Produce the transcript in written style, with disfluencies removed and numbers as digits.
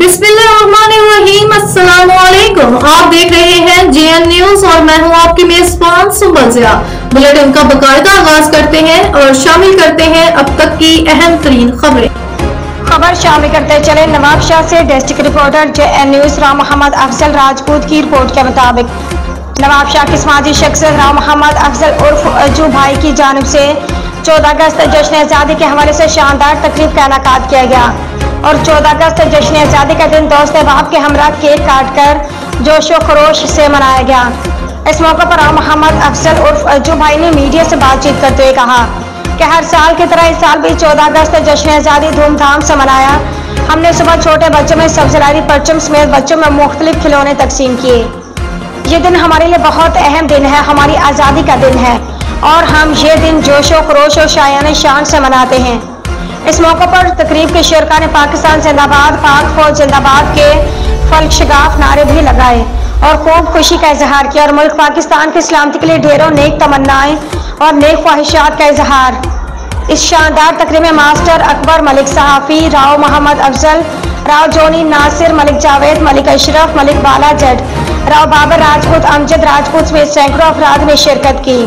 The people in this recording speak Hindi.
बिस्मिल्लाहिर्रहमानिर्रहीम। अस्सलामुअलैकुम। आप देख रहे हैं जेएन न्यूज और मैं हूं आपकी मेजबान सुबह जिया। बुलेटिन का बाकायदा आगाज करते हैं और शामिल करते हैं अब तक की अहम तरीन खबरें। खबर शामिल करते चले नवाबशाह से district reporter JN news Rao Mohammad Afzal Rajput की रिपोर्ट के मुताबिक नवाबशाह की समाजी शख्सियत राव मोहम्मद अफजल उर्फ अज्जू भाई की जानिब से 14 अगस्त जश्न आज़ादी के हवाले से शानदार तकरीब का इनेकाद किया गया और 14 अगस्त जश्न आज़ादी का दिन दोस्त अहबाब के हमरा केक काट कर जोशो खरोश से मनाया गया। इस मौके पर राव मोहम्मद अफजल उर्फ अज्जू भाई ने मीडिया से बातचीत करते हुए कहा कि हर साल की तरह इस साल भी 14 अगस्त जश्न आज़ादी धूमधाम से मनाया। हमने सुबह छोटे बच्चों में सब्ज़रारी परचम समेत बच्चों में मुख्तलिफ खिलौने तकसीम किए। ये दिन हमारे लिए बहुत अहम दिन है, हमारी आज़ादी का दिन है और हम ये दिन जोशो खरोश और शायान शान से मनाते हैं। इस मौके पर तकरीब के शुरका ने पाकिस्तान जिंदाबाद, पाक फौज जिंदाबाद के फलशगाफ नारे भी लगाए और खूब खुशी का इजहार किया और मुल्क पाकिस्तान की सलामती के लिए ढेरों नेक तमन्नाएं और नेक ख्वाहिशात का इजहार। इस शानदार तकरीब में मास्टर अकबर, मलिक सहाफ़ी, राव मोहम्मद अफजल, राव जोनी नासिर, मलिक जावेद, मलिक अशरफ, मलिक बाला जट, राव बाबर राजपूत, अमजद राजपूत समेत सैकड़ों अफराद ने शिरकत की।